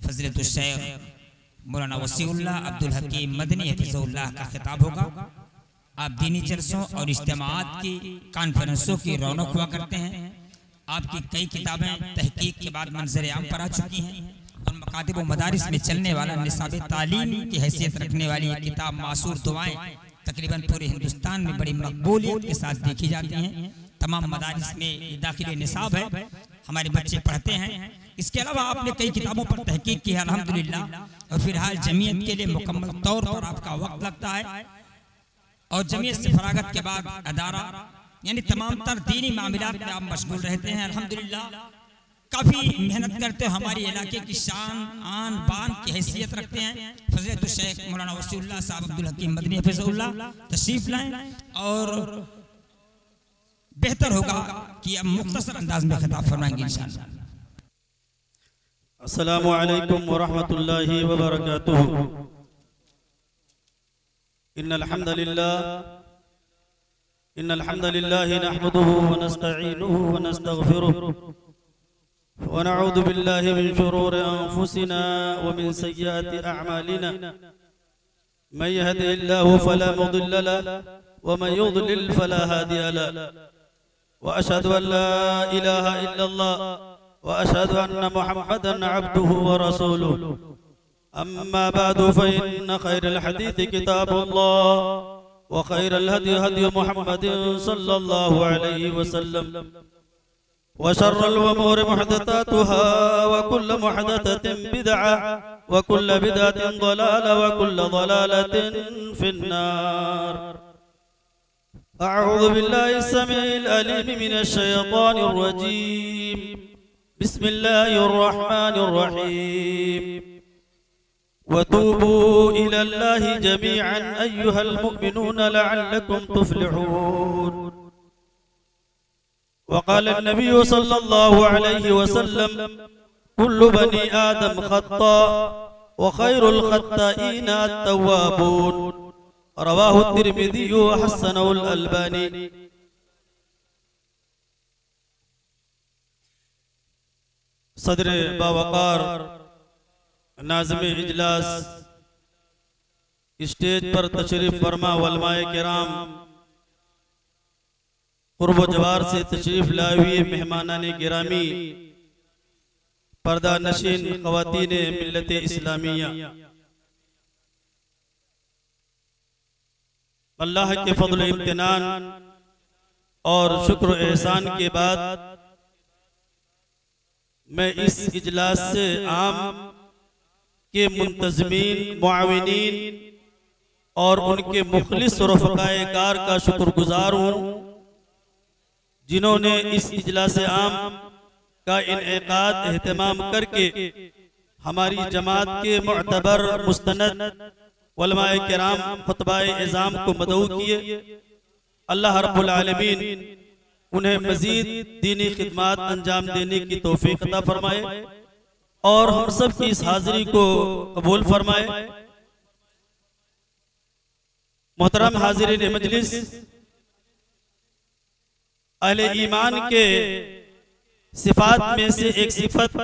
फज़ीलतुल शेख मौलाना वसीउल्लाह अब्दुल हकीम मदनी हफ़िज़हुल्लाह का खिताब होगा। आप दीनी जलसों और इज्तिमाआत की कॉन्फ्रेंसों की रौनक हुआ करते हैं। आपकी कई किताबें तहकीक के बाद मंजर आम पर आ चुकी हैं और मकातिब व मदारिस में चलने वाला निसाब तालीम की हैसियत रखने वाली ये किताब मासूर दुआएं तकरीबन पूरे हिंदुस्तान में बड़ी मकबूलियत के साथ देखी जाती हैं। तमाम मदारिस में दाखिल निसाब है, हमारे बच्चे पढ़ते हैं। इसके अलावा आपने कई किताबों पर तहकीक की है अल्हम्दुलिल्लाह, और फिलहाल जमीयत के लिए मुकम्मल तौर पर आपका वक्त लगता है और जमीयत से फरागत के बाद अदारा यानी तमाम तर दीनी मामलात में आप मशगूल रहते हैं। अल्हम्दुलिल्लाह काफ़ी मेहनत करते हो, हमारे इलाके की शान आन बान की हैसियत रखते हैं। फज़ीलतुल शेख मौलाना वसीउल्लाह साहब अब्दुल हकीम मदनी हफ़िज़हुल्लाह तशरीफ लाएं और बेहतर होगा कि अब मुख्तसर अंदाज में खिताब फरमाएंगे इंशाअल्लाह। अस्सलामु अलैकुम व रहमतुल्लाहि व बरकातुहू। इन्नल हम्दलिल्लाह नहमदुहु व नस्तईनुहुु व नस्तगफिरुहु व नऊज़ु बिल्लाहि मिन शुरूरि अनफुसिना व मिन सय्यिआति अअमालिना। मन यहदिहिल्लाहु फला मुदिल्ल लहु व मन युद्लिल फला हादिय लहु। व अशहदु अन ला इलाहा इल्लल्लाह व अशहदु अन्न मुहम्मदन अब्दुहु व रसूलुहु। अम्मा बअदु फ़इन्न खैरल हदीस किताबुल्लाह व खैरल हदी हदी मुहम्मदिन सल्लल्लाहु अलैहि वसल्लम व शर्रल उमूरि मुहदसातुहा व कुल्लु मुहदसतिन बिदअह व कुल्लु बिदअतिन ज़लाला व कुल्लु ज़लालतिन फिन्नार। अऊज़ु बिल्लाहि समीइल अलीम मिनश शैतानिर रजीम। बिस्मिल्लाहिर रहमानिर रहीम। वतूबू इलल्लाहि जमीअन अय्युहल मुमिनून लअल्लकुम तुफ्लिहून। वक़ाल अन्नबिय्यु सल्लल्लाहु अलैहि वसल्लम कुल्लु बनी आदम खत्ता व खैरुल खत्ताईन अत-तव्वाबून। रवाहु तिर्मिज़ी व हस्सनहुल अलबानी। सदर बावकार नाज़िम इजलास, स्टेज पर तशरीफ फरमा उलमाए किराम, कुर्ब जवार से तशरीफ लाए हुए मेहमानाने गिरामी, पर्दा नशीन ख़वातीने मिल्लत इस्लामिया, अल्लाह के फज़ल इम्तिनान और शुक्र एहसान के बाद मैं इस इजलास से आम के मुंतज़मीन, मुआविनीन और उनके मुखलिस रफ़क़ाए कार का शुक्रगुजार हूँ, जिन्होंने इस इजलास आम का इनेकाद एहतमाम करके हमारी जमात के मुअतबर मुस्तनद उलमाए किराम खुतबाए इज़ाम को मदऊ किए। अल्लाह रब्बुल आलमीन उन्हें मज़ीद दीनी खिदमात अंजाम देने की तौफीक अता फरमाए और हम सब की इस हाज़िरी को कबूल फरमाए। मोहतरम हाज़िरीन मजलिस, अहले ईमान के सिफात में से एक सिफत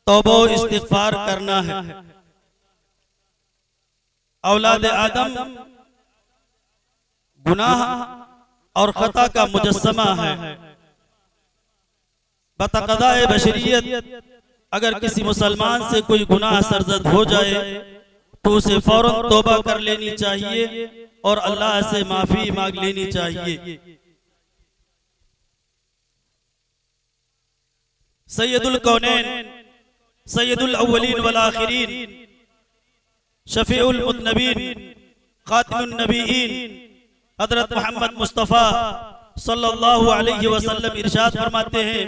तौबा व इस्तिग़फ़ार करना है। औलाद आदम गुनाह और खता का मुजस्समा है। बतक़ज़ाए बशरियत अगर किसी मुसलमान से कोई गुनाह सरज़द हो जाए तो उसे फौरन तौबा कर लेनी चाहिए और अल्लाह से माफी मांग लेनी चाहिए। सैयदुल कौनैन, सैयदुल अव्वलीन वल आखिरीन, शफीउल मुज़नबीन, खातिमुन नबीयीन हज़रत मोहम्मद मुस्तफ़ा सल्लल्लाहु अलैहि वसल्लम इरशाद फरमाते हैं,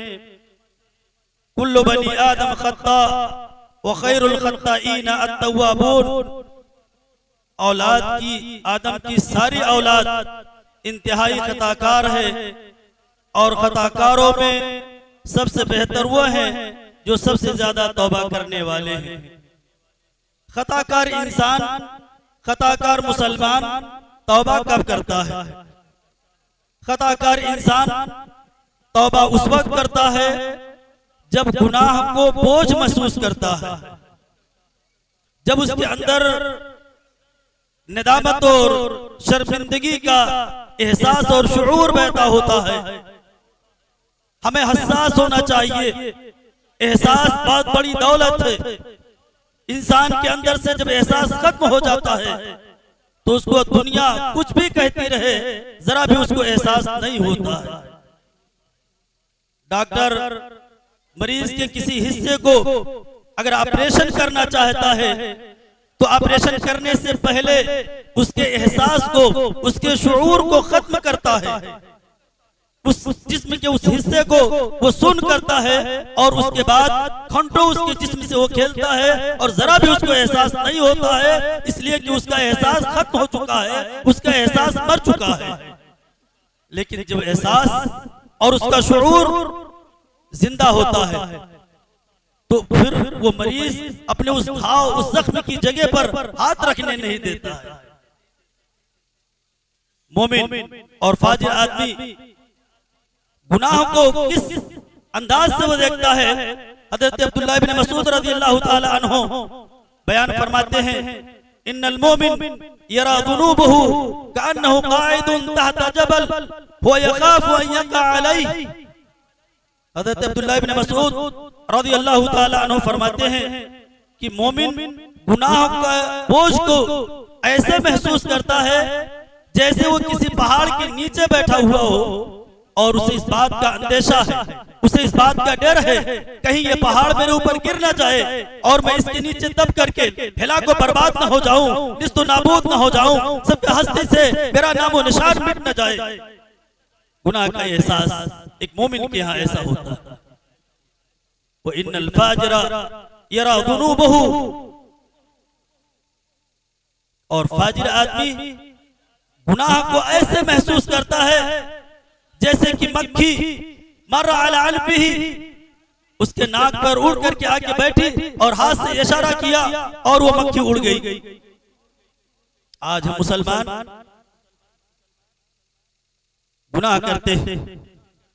कुल्लु बनी आदम खत्ता व खैरुल खत्ताईन अत-तव्वाबून। औलाद की, आदम की सारी औलाद इंतहाई खताकार है और खताकारों में सबसे बेहतर वो हैं जो सबसे ज्यादा तौबा करने वाले हैं। खताकार इंसान, खताकार मुसलमान तौबा कब करता है? खताकार इंसान तौबा उस वक्त करता है जब गुनाह को बोझ महसूस करता है, जब उसके अंदर निदामत और शर्मिंदगी का एहसास और शुऊर पैदा होता है। हमें हसास होना चाहिए। एहसास बहुत बड़ी दौलत है। इंसान के अंदर से जब एहसास खत्म हो जाता है तो उसको दुनिया कुछ भी कहती रहे, जरा भी उसको एहसास नहीं होता है। डॉक्टर मरीज के किसी हिस्से को अगर ऑपरेशन करना चाहता है तो ऑपरेशन करने से पहले उसके एहसास को, उसके शुऊर को खत्म करता है। उस जिस्म के उस हिस्से को वो सुन करता है और उसके बाद घंटों उसके जिस्म से वो खेलता है और जरा भी उसको एहसास नहीं होता है, इसलिए कि उसका एहसास खत्म हो चुका है, उसका एहसास मर चुका है। लेकिन जब एहसास और उसका शुऊर जिंदा होता है तो फिर वो मरीज अपने उस घाव, उस जख्म की जगह पर हाथ रखने नहीं देता है। मोमिन और फाजिर आदमी गुनाह को किस अंदाज से वो देखता है। हजरत अब्दुल्लाह इब्न मसूद रज़ियल्लाहु ताला अन्हु बयान फरमाते हैं, इन्नल मोमिन यरा ज़ुनूबहु कअन्नहु क़ाइदुन तहता जबल व यख़ाफ़ु अन यक़अ अलैहि। हजरत अब्दुल्लाह इब्न मसूद रज़ियल्लाहु ताला अन्हु फरमाते हैं कि मोमिन गुनाह का बोझ को ऐसे महसूस करता है जैसे वो किसी पहाड़ के नीचे बैठा हुआ हो और उसे इस बात का अंदेशा है, उसे इस बात का डर है कहीं ये पहाड़ मेरे ऊपर गिर ना जाए और मैं इसके नीचे दब करके हिला को बर्बाद ना हो जाऊं, निस्तो नाबूद ना हो जाऊं, सबके हस्ती से मेरा नामो निशान मिट ना जाए। गुनाह का एहसास एक मोमिन के यहाँ ऐसा होता है। वो इन्नल फाजिरा यरा ज़ुनूबहु, और फाजिर आदमी गुनाह को ऐसे महसूस करता है जैसे कि मक्खी मर्रा अला अनफिही, उसके नाक पर उड़ करके आके बैठी और हाथ से इशारा किया और वो मक्खी उड़ गई। आज हम मुसलमान गुनाह करते हैं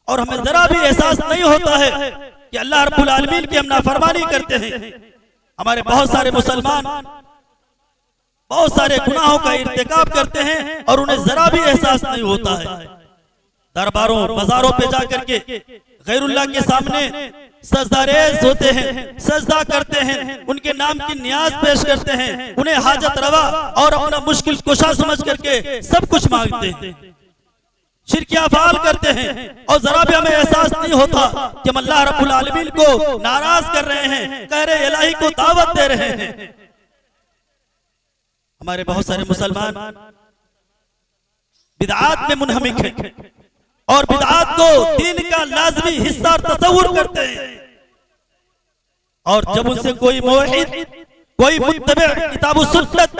और हमें जरा भी एहसास नहीं होता है कि अल्लाह रब्बुल आलमीन की हम नाफरमानी करते हैं। हमारे बहुत सारे मुसलमान बहुत सारे गुनाहों का इर्तिकाब करते हैं और उन्हें जरा भी एहसास नहीं होता है। दरबारों बाजारों पे जाकर के गैरुल्लाह के सामने सजदारेज होते हैं, सजदा करते हैं, उनके नाम की नियाज पेश करते हैं, उन्हें हाजत रवा और अपना मुश्किल कुशा समझ करके सब कुछ मांगते हैं, शिरकिया फाल करते हैं और जरा भी हमें एहसास नहीं होता कि हम अल्लाह रब्बुल आलमीन को नाराज कर रहे हैं, कह रहे इलाही को दावत दे रहे हैं। हमारे बहुत सारे मुसलमान बिदआत में मुनहमिक हैं और बिदआत को दीन का लाजमी हिस्सा और तसव्वुर करते हैं। और जब उनसे कोई मुवहिद, कोई मुत्तबी किताब व सुन्नत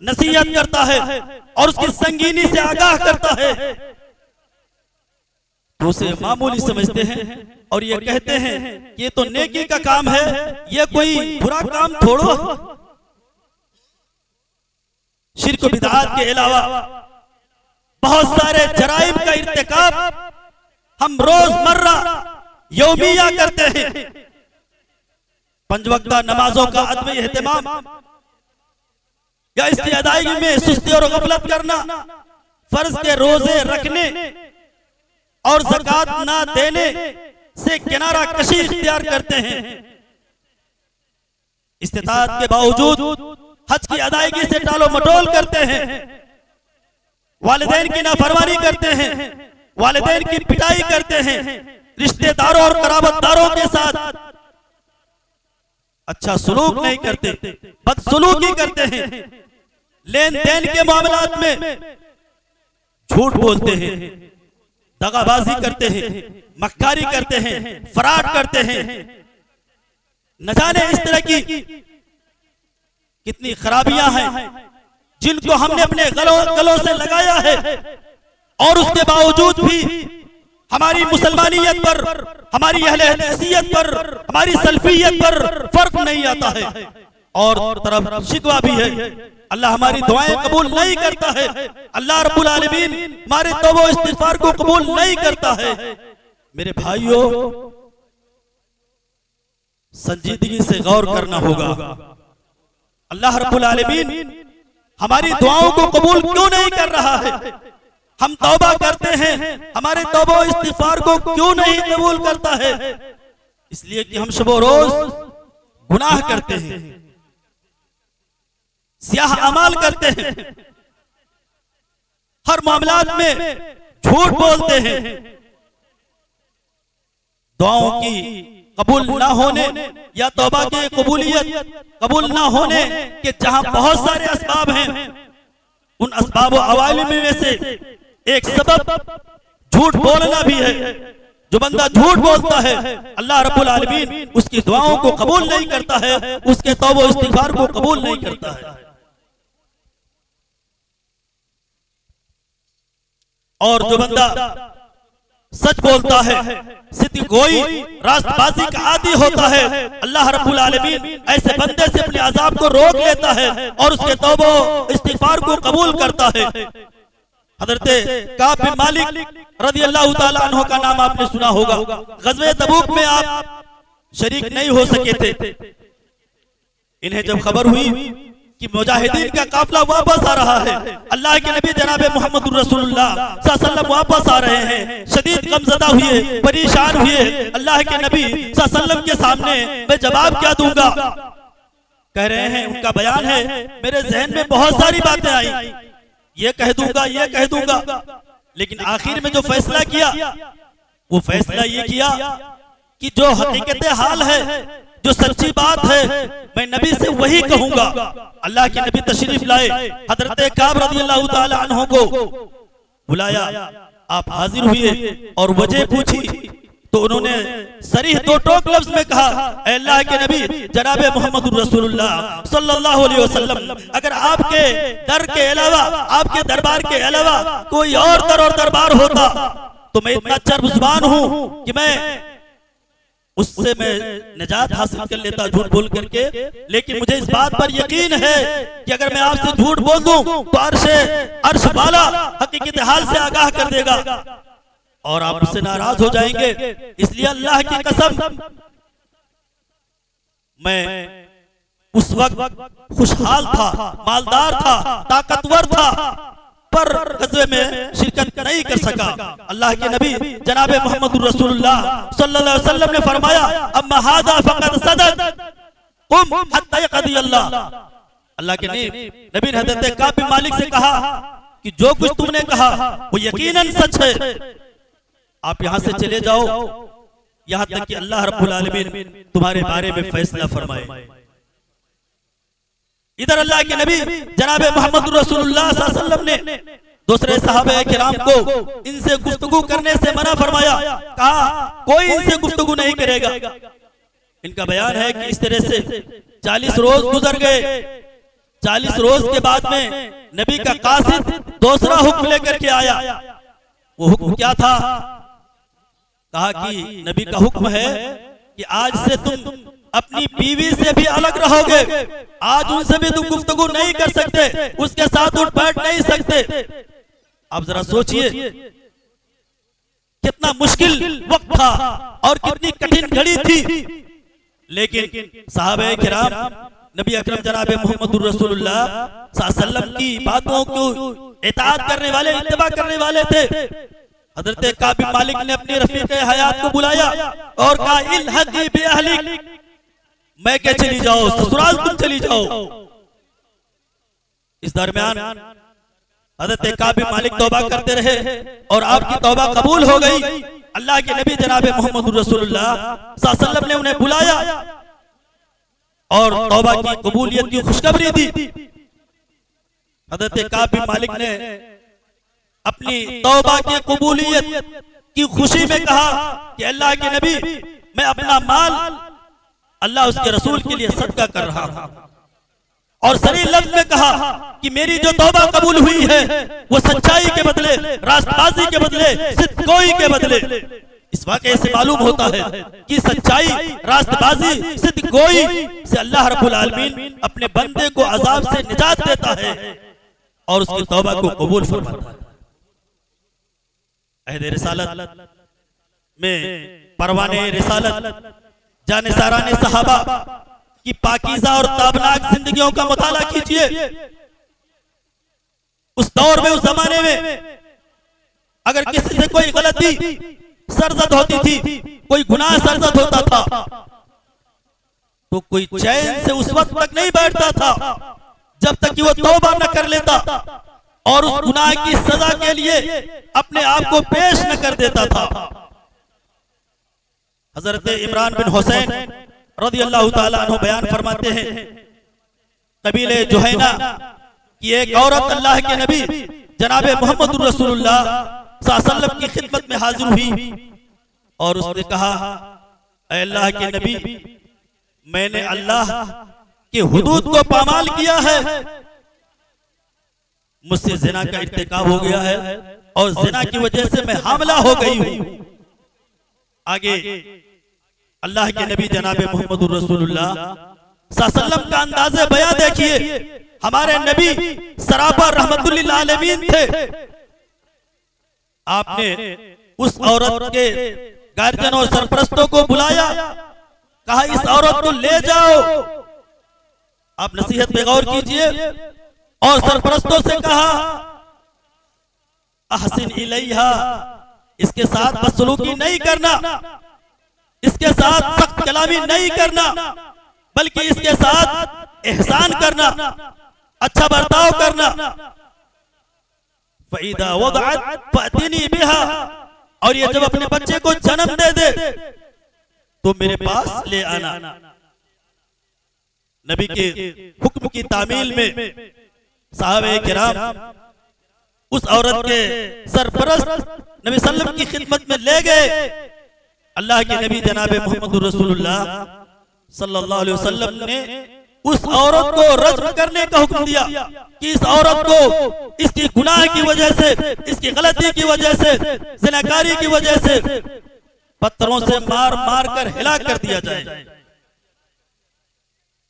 नसीहत करता है और उसकी संगीनी से आगाह करता है तो उसे मामूली समझते हैं और ये कहते हैं ये तो नेकी का काम है, ये कोई बुरा काम थोड़ो। शिर्क बिदआत के अलावा बहुत सारे जराइम का इर्तिकाब हम रोजमर्रा यौमिया करते हैं। पंजवक्ता नमाजों का अदम एहतिमाम या इसकी अदायगी में सुस्ती और गफलत करना, फर्ज के रोजे रखने और ज़कात ना देने से किनारा कशी इख्तियार करते हैं। इस्तिताअत के बावजूद हज की अदायगी से टालो मटोल करते हैं, वालिदैन की नाफरमानी करते हैं, वालिदैन की पिटाई करते हैं, रिश्तेदारों और कराबतदारों के साथ अच्छा सलूक नहीं करते, बदसलूकी करते हैं, लेन देन के मामलात में झूठ बोलते हैं, दगाबाजी करते हैं, मक्कारी करते हैं, फराड करते हैं। न जाने इस तरह की कितनी खराबियां हैं जिनको हमने अपने गलों से लगाया है और उसके बावजूद भी हमारी मुसलमानियत पर, हमारी अहले हदीसियत पर, हमारी सल्फियत पर फर्क नहीं आता है और तरफ शिकवा भी है। अल्लाह हमारी दुआएं कबूल नहीं करता है, अल्लाह रब्बुल आलमीन हमारे तौबा इस्तिगफार को कबूल नहीं करता है। मेरे भाइयों, संजीदगी से गौर करना होगा। अल्लाह रब्बुल आलमीन हमारी दुआओं को कबूल क्यों नहीं कर रहा है? हम तौबा करते हैं, हमारे तौबा और इस्तिगफार को क्यों नहीं कबूल करता है? इसलिए कि हम शबो रोज गुनाह करते हैं, स्याह अमाल करते हैं, हर मामलात में झूठ बोलते हैं। दुआओं की कबूल ना होने या तौबा की कबूलियत कबूल ना होने के जहां बहुत सारे असबाब हैं, उन असबाब और अवालिम में से एक सबब झूठ बोलना भी है। जो बंदा झूठ बोलता है अल्लाह रब्बुल आलमीन उसकी दुआओं को कबूल नहीं करता है, उसके तौबा इस्तिगफार को कबूल नहीं करता है। और जो बंदा सच बोलता है, सिद्ध गोई, रास्तबाजी का आदी होता है, अल्लाह रब्बुल आलमीन ऐसे बंदे से अपने अजाब को रोक लेता है और उसके तौबा इस्तिगफार को कबूल करता है। हज़रत काब बिन मालिक रज़ियल्लाहु ताला अन्हु का नाम आपने सुना होगा। ग़ज़वे तबूक में आप शरीक नहीं हो सके थे। इन्हें जब खबर हुई कि मुजाहिदीन का काफिला वापस आ रहा है, अल्लाह के नबी जनाब मोहम्मद रसूलुल्लाह सल्लल्लाहु अलैहि वसल्लम वापस आ रहे हैं, शदीद गमज़दा हुए, परेशान हुए। अल्लाह के नबी सल्लल्लाहु अलैहि वसल्लम के सामने मैं जवाब क्या दूंगा? कह रहे हैं, उनका बयान है, मेरे जहन में बहुत सारी बातें आई, ये कह दूंगा, ये कह दूंगा, लेकिन आखिर में जो फैसला किया वो फैसला ये किया कि जो हकीकत हाल है, जो सच्ची बात है, मैं नबी से वही कहूंगा। अल्लाह के नबी तशरीफ लाए, हजरत काब रज़ियल्लाहु ताला अन्हु को बुलाया, आप हाजिर हुए और वजह पूछी तो उन्होंने सरीह दो टोक लफ्ज में कहा, अल्लाह के नबी जनाब मोहम्मद रसूलुल्लाह सल्लल्लाहु अलैहि वसल्लम, अगर आपके दर के अलावा, आपके दरबार के अलावा कोई और दर और दरबार होता तो मैं इतना चर्बजुबान हूं कि मैं उससे मैं निजात हासिल कर लेता झूठ बोल करके। लेकिन मुझे इस बात पर यकीन है कि अगर मैं आपसे झूठ बोल दूं तो अर्श वाला हकीकत हाल से आगाह कर देगा और आप उससे नाराज हो जाएंगे। इसलिए अल्लाह की कसम, मैं उस वक्त खुशहाल था, मालदार था, ताकतवर था, पर ग़ज़वे में शिरकत नहीं कर सका। अल्लाह के नबी जनाब मोहम्मद रसूलुल्लाह सल्लल्लाहु अलैहि वसल्लम ने फरमाया, अम्मा हादा फक़द सदक़ कुम हत्ता यक़दी अल्लाह। अल्लाह के नबी ने हज़रत काब बिन मालिक से कहा कि जो कुछ तुमने कहा वो यकीनन सच है, आप यहां से चले जाओ यहां तक कि अल्लाह रब्बुल आलमीन तुम्हारे बारे में फैसला फरमाए। इधर अल्लाह के नबी जनाब मोहम्मद रसूलुल्लाह सल्लल्लाहु अलैहि वसल्लम ने दूसरे सहाबा किराम को इनसे गुफ्तगू करने से मना फरमाया, कहा कोई इनसे गुफ्तगू नहीं करेगा। इनका बयान है कि इस तरह से 40 रोज गुजर गए। 40 रोज के बाद में नबी का कासिद दूसरा हुक्म लेकर के आया। वो हुक्म क्या था? कहा कि नबी का हुक्म है कि आज से तुम अपनी बीवी से भी अलग रहोगे, आज उनसे भी तुम गुफ्तगू नहीं कर सकते, उसके साथ उठ बैठ नहीं सकते। आप जरा सोचिए कितना मुश्किल वक्त था और कितनी कठिन घड़ी थी, लेकिन सहाबे किराम नबी अकरम जनाब मोहम्मद रसूलुल्लाह सल्लल्लाहु अलैहि वसल्लम की बातों को इताअत करने वाले, इत्तिबा करने वाले थे। हजरत काब बिन मालिक ने अपनी रफीक हयात को बुलाया और कहा, इल्हक़ी बि अहलिक, मैं क्या चली जाओ, ससुराल तुम चली जाओ। इस दरमियान हजरत काब बिन मालिक तौबा करते रहे और आपकी तौबा कबूल हो गई। अल्लाह के नबी जनाब मोहम्मद रसूलुल्लाह सल्लल्लाहु अलैहि वसल्लम ने उन्हें बुलाया और तौबा की कबूलियत की खुशखबरी दी। हजरत काब बिन मालिक ने अपनी तौबा की कबूलियत की खुशी में कहा कि अल्लाह के नबी, मैं अपना माल अल्लाह उसके रसूल के लिए सदका कर रहा हूं, और सही लफ्ज में कहा कि मेरी जो तौबा कबूल हुई है वो सच्चाई के बदले, रास्तबाजी के बदले, सिद्दगोई के बदले। इस वाक़े से मालूम होता है कि सच्चाई, रास्तबाजी, सिद्दगोई से अल्लाह रब्बुल आलमीन अपने बंदे को अजाब से निजात देता है और उसकी तौबा को कबूल फरमाता है। अहद रिसालत में परवाने रिसालत जानिसाराने सहाबा की पाकीज़ा और ताबनाक जिंदगियों का मुताला कीजिए। उस दौर में, उस जमाने में अगर किसी से कोई गलती सरजद होती थी, कोई गुनाह सरजद होता था, तो कोई चैन से उस वक्त तक नहीं बैठता था जब तक कि वो तौबा न कर लेता और उस गुनाह की सजा के लिए अपने आप को पेश न कर देता था। हजरत इमरान बिन हुसैन रज़ियल्लाहु ताला अन्हु बयान फरमाते हैं, कबीले जुहैना की एक औरत अल्लाह के नबी जनाब मोहम्मद रसूलुल्लाह सल्लल्लाहु अलैहि वसल्लम की खिदमत में हाजिर हुई और उसने कहा, ऐ अल्लाह के नबी, मैंने अल्लाह की हुदूद को पामाल किया है, मुझसे जिना का इर्तिकाब हो गया है और जिना की वजह से मैं हामला हो गई हूं। आगे अल्लाह के नबी जनाब मोहम्मद रसूलुल्लाह सल्लल्लाहु अलैहि वसल्लम का अंदाज़े बयां देखिए। हमारे नबी सरापा रहमतुल लिल आलमीन थे। आपने उस औरत के गार्जियन और सरपरस्तों को बुलाया, कहा इस औरत को ले जाओ, आप नसीहत पे गौर कीजिए, और सरपरस्तों से कहा अहसिन इलैहा, इसके साथ बदसलूकी नहीं करना, इसके साथ सख्त कलामी नहीं करना, बल्कि इसके साथ एहसान करना, अच्छा बर्ताव करना। फईदा वदअत फअतिनी बिहा, और ये जब अपने बच्चे को जन्म दे दे तो मेरे पास ले आना। नबी के हुक्म की तामील में साहबे किराम उस औरत के सरपरस्त नबी सल्लल्लाहु की खिदमत में ले गए। अल्लाह के नबी जनाब मोहम्मद रसूलुल्लाह सल्लल्लाहु अलैहि वसल्लम ने उस औरत को रज्म करने का हुक्म दिया कि इस औरत को इसकी गुनाह की वजह से, इसकी गलती की वजह से, ज़िनाकारी की वजह से पत्थरों से मार मार कर हिलाक कर दिया जाए,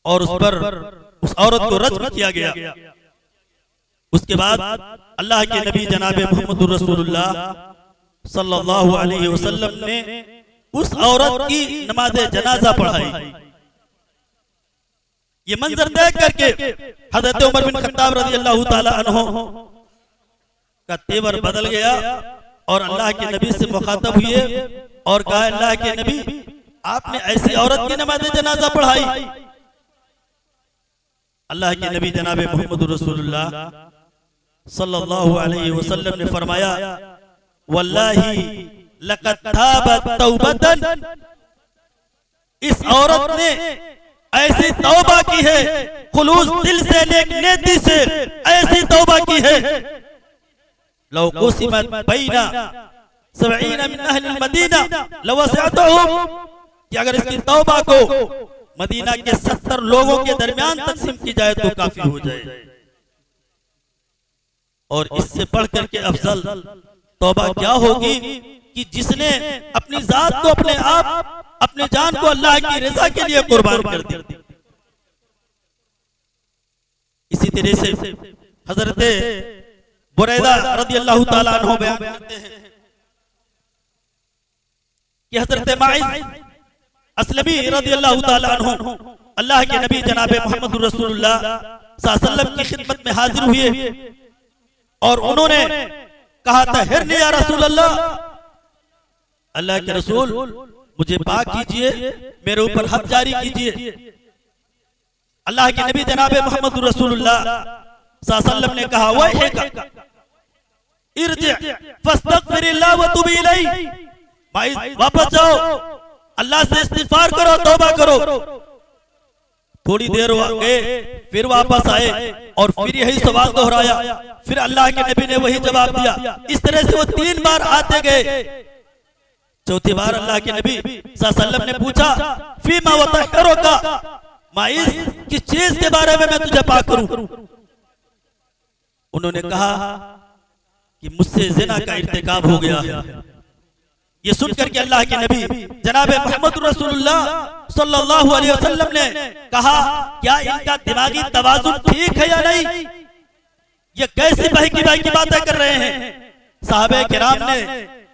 और उस पर उस औरत को रज्म किया गया। उसके बाद अल्लाह के नबी जनाब मोहम्मद रसूलुल्लाह सल्लल्लाहु अलैहि वसल्लम ने उस औरत की नमाज जनाजा पढ़ाई। ये मंजर देख करके हजरत उमर बिन खत्ताब रज़ियल्लाहु ताला अन्हु का तेवर बदल गया और अल्लाह के नबी से मुखातब हुए और कहा, अल्लाह के नबी, आपने ऐसी औरत की नमाज जनाजा पढ़ाई। अल्लाह के नबी जनाब मोहम्मद रसूलुल्लाह सल्लल्लाहु अलैहि वसल्लम ने फरमाया, वल्लाही लक़द ताबत तौबतन, इस औरत ने ऐसी तौबा की है, खुलूस दिल से, नेक नीयती से ऐसी तौबा की है, लौ कुसिमत बैना सबईना मिन अहलिल मदीना लवसअतहुम, कि अगर इसकी तौबा को मदीना के 70 लोगों के दरमियान तकसीम की जाए तो काफी हो जाए। और इससे बढ़कर के अफजल तौबा क्या होगी कि जिसने अपनी जात को, अपने आप, अपने जान को अल्लाह की रजा के लिए कुर्बान कर दिया। इसी तरह से हजरत बुरैदा रज़ियल्लाहु ताला अन्हु बयान करते हैं कि हजरत माइज असलमी रज़ियल्लाहु ताला अन्हु अल्लाह के नबी जनाब मोहम्मद रसूलुल्लाह सल्लल्लाहु अलैहि वसल्लम की खिदमत में हाजिर हुए और उन्होंने कहा था, हिरनी या रसूल अल्लाह, अल्लाह के रसूल मुझे पाक कीजिए, मेरे ऊपर हद जारी कीजिए। अल्लाह के नबी जनाब मोहम्मद रसूलुल्लाह सल्लल्लाहु अलैहि वसल्लम ने कहा, वह इरजी फस्तगफिरिल्लाह व तुब इलैहि, भाई वापस जाओ, अल्लाह से इस्तिगफार करो, तौबा करो। थोड़ी देर गए, फिर वापस आए और फिर यही सवाल दोहराया, फिर अल्लाह के नबी ने वही जवाब दिया। इस तरह से वो 3 बार आते गए। चौथी बार अल्लाह के नबी सल्लल्लाहु अलैहि वसल्लम ने पूछा, फीमा वतहरुका, माइज किस चीज के बारे में मैं तुझे पाक करूं? उन्होंने कहा कि मुझसे जिना का इर्तिकाब हो गया है। ये सुनकर के अल्लाह के नबी जनाब मोहम्मद रसूलुल्लाह सल्लल्लाहु अलैहि वसल्लम ने कहा, क्या इनका दिमागी तवाज़ुन ठीक है या नहीं? ये कैसी बहकी बहकी बातें कर रहे हैं? साहबे किराम ने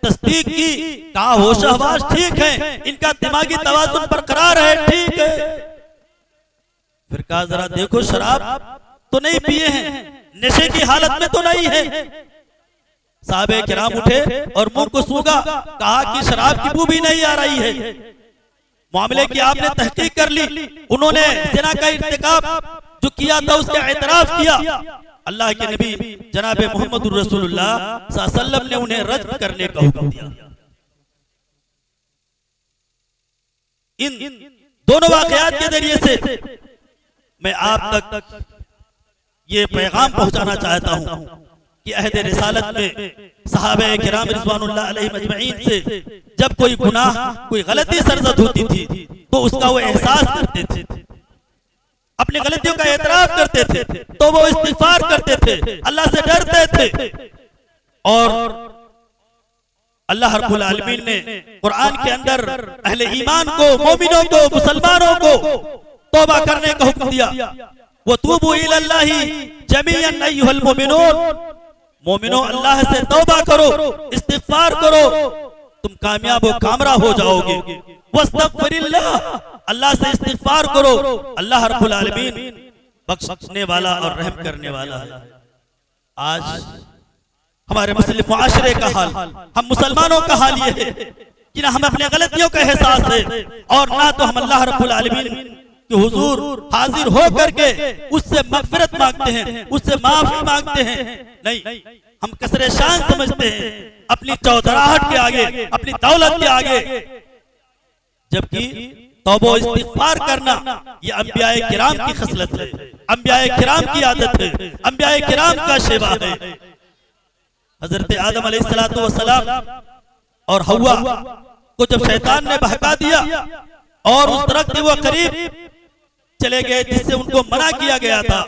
तस्दीक की, कहा होश हवास ठीक है, इनका दिमागी तवाज़ुन बरकरार है, ठीक है। फिर कहा जरा देखो शराब तो नहीं पिए हैं, नशे की हालत में तो नहीं है। साहबे किराम उठे और मुंह को सूंघा, कहा कि शराब की बू भी नहीं आ रही है। मामले की आपने तहकीक कर ली, उन्होंने ज़िना का इर्तिकाब जो किया था उसका एतराफ किया। अल्लाह के नबी जनाब मोहम्मद रसूलुल्लाह सल्लल्लाहु अलैहि वसल्लम ने उन्हें रद्द करने का हुक्म दिया। इन दोनों वाक़यात के जरिए से मैं आप तक ये पैगाम पहुंचाना चाहता हूं कि अहद रिसालत में सहाबे किराम रिज़वानुल्लाह अलैहिम अजमईन से जब कोई गुनाह, कोई गलती सरजद होती थी तो उसका वो एहसास करते थे, अपनी गलतियों का एतराफ करते थे, तो वो इस्तिग़फ़ार करते थे, अल्लाह से डरते थे। और अल्लाह रब्बुल आलमीन ने कुरान के अंदर अहले ईमान को, मोमिनों को, मुसलमानों को तौबा करने का हुक्म दिया। वो तूबू इलल्लाहि जमीअन अय्युहल मोमिनून, मोमिनो अल्लाह से तौबा करो, इस्तिग़फ़ार करो, तुम कामयाब व कामरा हो जाओगे। वस्तग़फिरिल्लाह, अल्लाह से इस्तिग़फ़ार करो, अल्लाह रब्बुल आलमीन बख्शने वाला और रहम करने वाला है। आज हमारे मुस्लिम मुआशरे का हाल, हम मुसलमानों का हाल ये है कि ना हमें अपने गलतियों का एहसास है और ना तो हम अल्लाह रब्बुल आलमीन के हुजूर हाजिर हो करके उससे मग़फ़िरत मांगते हैं, उससे माफी मांगते हैं। नहीं, हम कसरे शान समझते हैं अपनी चौधराहट के आगे, अपनी दौलत के आगे, जबकि तौबा इस्तिग़फ़ार करना ये अंबियाए किराम की खसलत है, अंबियाए किराम की आदत है, अंबियाए किराम का शेवा है। हजरत आदम अलैहिस्सलातु वस्सलाम और हव्वा को जब शैतान ने बहका दिया और उस दरख्त के वो करीब चले गए जिससे उनको मना किया गया था,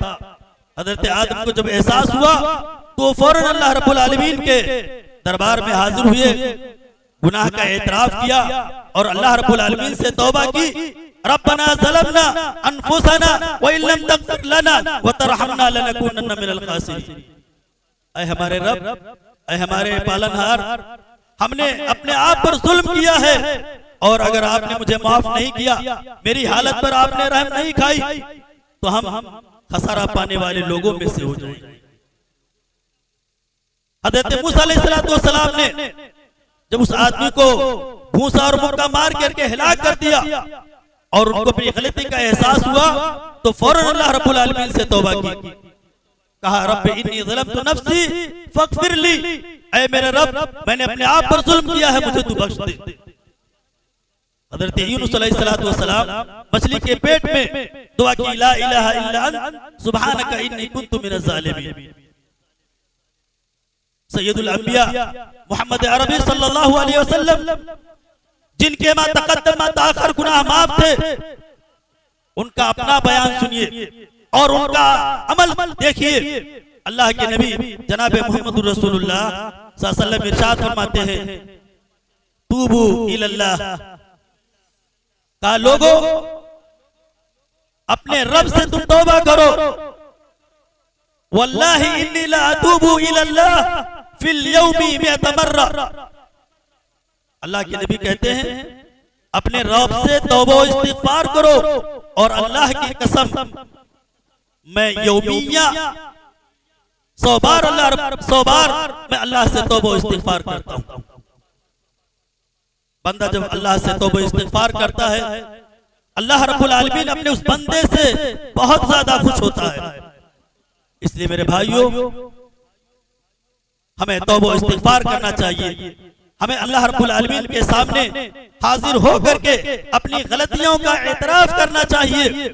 हजरत आदम को जब एहसास हुआ तो फौरन अल्लाह रब्बुल आलमीन के दरबार में हाजिर हुए, गुनाह का एतराफ किया और अल्लाह रब्बुल आलमीन से तौबा की। रब्बना ज़लमना अनफुसना व इन लम तग़फिर लना व तरहमना लनकूनन्ना मिनल खासिरीन। ऐ हमारे रब, ऐ हमारे पालनहार, हमने अपने आप पर जुल्म किया है और अगर आपने मुझे माफ नहीं किया, मेरी हालत पर आपने रहम नहीं खाई, तो हम खसारा पाने वाले लोगों में से हो जाएंगे। हज़रत मूसा अलैहिस्सलातु वस्सलाम ने जब उस आदमी को भूसा और मुक्का मार करके हिलाक कर दिया और उनको अपनी गलती का एहसास हुआ तो फौरन अल्लाह रब्बुल आलमीन से तौबा की। कहा रब्बि इन्नी ज़लमतु नफ्सी फ़ग़फ़िर ली, ऐ मेरे रब, मैंने अपने आप पर जुल्म किया है, मुझे तू बख्श दे। हज़रत यूनुस अलैहिस्सलातु वस्सलाम मछली के पेट में दुआ की, ला इलाहा इल्ला अंत सुब्हानका इन्नी कुन्तु मिनज़ ज़ालिमीन। सैयदुल अंबिया मोहम्मद अरबी सल्लल्लाहु अलैहि वसल्लम, जिनके मा तक़द्दम मा ताख़र गुनाह माफ थे, उनका अपना बयान सुनिए और उनका अमल देखिए। अल्लाह के नबी जनाब मोहम्मद रसूलुल्लाह सल्लल्लाहु अलैहि वसल्लम इरशाद फरमाते हैं, तूबू इलल्लाह, का लोगो अपने रब से तुम तौबा करो। वल्लाहि इन्नी ला अतूबु इलल्लाह फिल यौमी मिअता मर्रा। अल्लाह के नबी कहते हैं अपने रब से तौबा इस्तिग़फ़ार करो और अल्लाह की कसम मैं यौमिया 100 बार मैं अल्लाह से तौबा इस्तिग़फ़ार करता हूं। बंदा जब अल्लाह से तौबा इस्तिग़फ़ार करता है, अल्लाह रब्बुल आलमीन अपने उस बंदे से बहुत ज्यादा खुश होता है। इसलिए मेरे भाइयों, हमें तौबा इस्तिग़फ़ार करना चाहिए। हमें अल्लाह रब्बुल आलमीन के सामने हाजिर होकर के अपनी गलतियों का एतराफ करना चाहिए।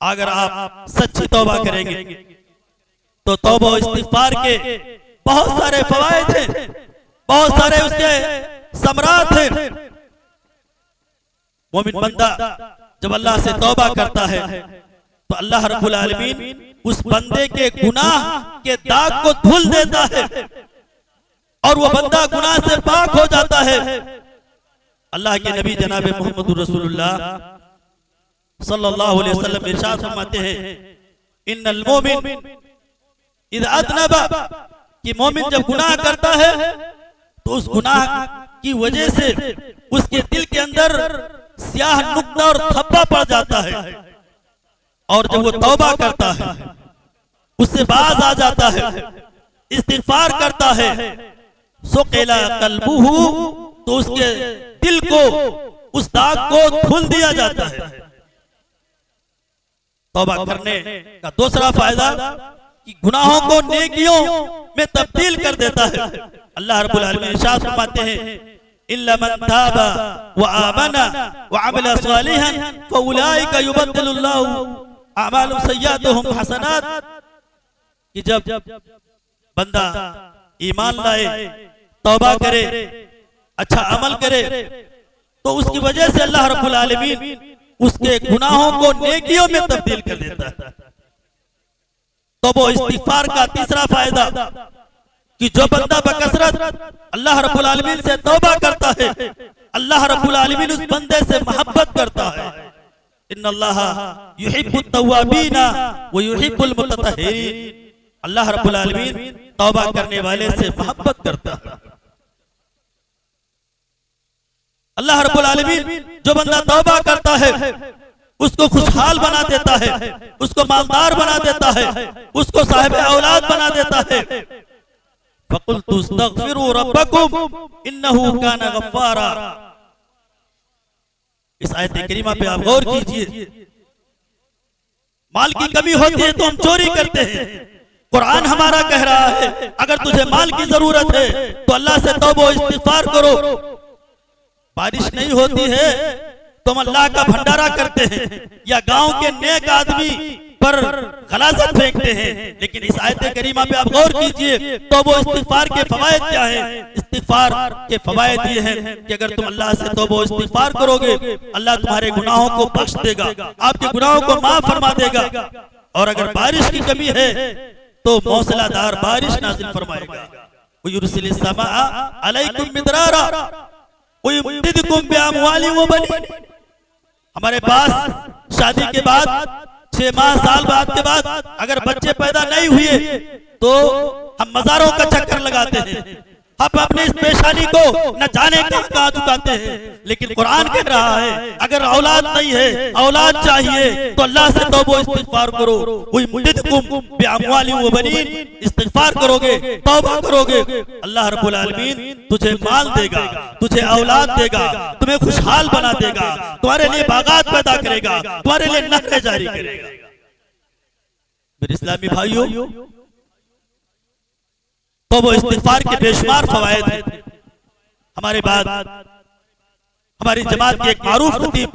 अगर आप सच्ची तौबा करेंगे तो तौबा इस्तिग़फ़ार के बहुत सारे फवायद हैं, बहुत सारे उसके समरात हैं। मोमिन बंदा जब अल्लाह से तौबा करता है तो अल्लाह रब्बुल आलमीन उस बंदे के गुनाह के दाग को धुल देता है और वो बंदा गुनाह से पाक हो जाता है। अल्लाह के नबी जनाब मोहम्मद रसूलुल्लाह सल्लल्लाहु अलैहि वसल्लम इरशाद फरमाते हैं, इन्नल मोमिन इज़ा अज़नबा, कि मोमिन जब गुनाह करता है तो उस गुनाह की वजह से उसके दिल के अंदर स्याह नुक्ता और धब्बा पड़ जाता है, और जब वो तौबा करता है, उससे बाज आ जाता है, इस्तिगफार करता है, सुक़िला क़ल्बुहु, तो उसके दिल को, उस दाग को धुल दिया जाता है। तौबा करने का दूसरा फायदा कि गुनाहों को नेकियों में तब्दील कर देता है। अल्लाह रब्बुल आलमीन इरशाद फरमाते हैं, इल्ला मन ताबा व आमना व अमिला सालिहन फउलाइका युबद्दिलुल्लाहु अमालुहुम सय्यातुहुम हसनात, कि जब बंदा ईमान लाए, तौबा करे, अच्छा अमल करे, तो उसकी वजह से अल्लाह रब्बुल आलमीन उसके गुनाहों को नेकियों में तब्दील कर देता है। तो वो इस्तिगफार का तीसरा फायदा कि जो बंदा बकसरत अल्लाह रब्बुल आलमीन से तौबा करता है, अल्लाह रब्बुल आलमीन उस बंदे से मोहब्बत करता है। इन्नल्लाह युहिब्बुत तव्वाबीना व युहिब्बुल मुततहिरीन, अल्लाह रब्बुल आलमीन तौबा करने वाले से मोहब्बत करता है। अल्लाह रब्बुल आलमीन जो बंदा तौबा करता है उसको खुशहाल बना देता है, उसको मालदार बना देता है, उसको साहिब औलाद बना देता है। फकुल्तु अस्तगफिरू रब्बकुम इन्नहु काना गफ्फारा। इस आयत करीमा पे आप गौर कीजिए। माल की कमी होती है तो हम चोरी करते हैं। कुरान हमारा कह रहा है अगर तुझे माल की जरूरत है तो अल्लाह से तौबा इस्तिगफार करो। बारिश नहीं होती है तो हम अल्लाह का भंडारा करते हैं या गांव के नेक आदमी पर गलाज़त फेंकते हैं। लेकिन इस आयत करीमा पे आप गौर कीजिए, तो वो इस्तिगफार के फवायद क्या है? इस्तिगफार के फवायद ये हैं कि अगर तुम अल्लाह से तौबा इस्तिगफार करोगे, अल्लाह तुम्हारे गुनाहों को बख्श देगा, आपके गुनाहों को माफ फरमा देगा। और अगर बारिश की कमी है तो मौसलाधार बारिश नाज़िल फरमाएगा। युरसिलिस समा अलैकुम मिदरारा व युमदिदकुम बिअमवालिन व बनीन। हमारे पास शादी के बाद 6 माह साल बाद के बाद अगर बच्चे पैदा नहीं हुए तो हम मज़ारों का चक्कर लगाते हैं, हम अपने इस पेशानी को न जाने कहां झुकाते हैं। लेकिन कुरान कह रहा है अगर औलाद नहीं है, औलाद चाहिए तो अल्लाह से तौबा इस्तिगफार करो। युमदिदकुम बिअमवालिन व बनीन, इस्तिगफार करोगे, तौबा करोगे, अल्लाह रब्बुल आलमीन तुझे माल देगा, तुझे औलाद देगा, तुम्हें खुशहाल बना देगा, तुम्हारे लिए बागात पैदा करेगा, तुम्हारे लिए नहरें जारी करेगा। मेरे इस्लामी भाइयों, तो वो इस्तिगफार के बेशुमार फवायद हैं। हमारे बाद हमारी जमात के एक मारूफ खतीब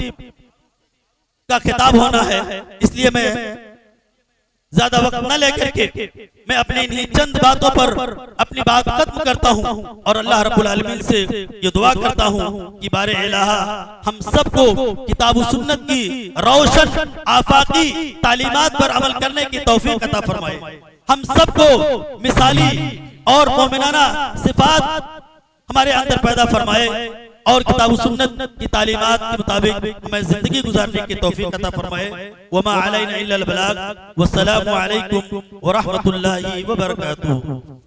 का खिताब होना है, इसलिए मैं ज्यादा वक्त न लेकर के मैं अपनी इन्हीं चंद बातों पर अपनी बात खत्म करता हूं और अल्लाह रब्बुल आलमीन से ये दुआ करता हूं कि बारे इलाहा हम सबको किताब व सुन्नत की रोशन आफाकी तालीमात पर अमल करने की तौफीक अता फरमाए। हम सबको मिसाली और मोमिनाना सिफात हमारे अंदर पैदा फरमाए और किताब सुन्नत की तालीमात के मुताबिक हमें जिंदगी गुजारने की तौफीक अता फरमाए। वमा अलैना इल्लल बलाग। वस्सलामु अलैकुम व रहमतुल्लाहि व बरकातुहू।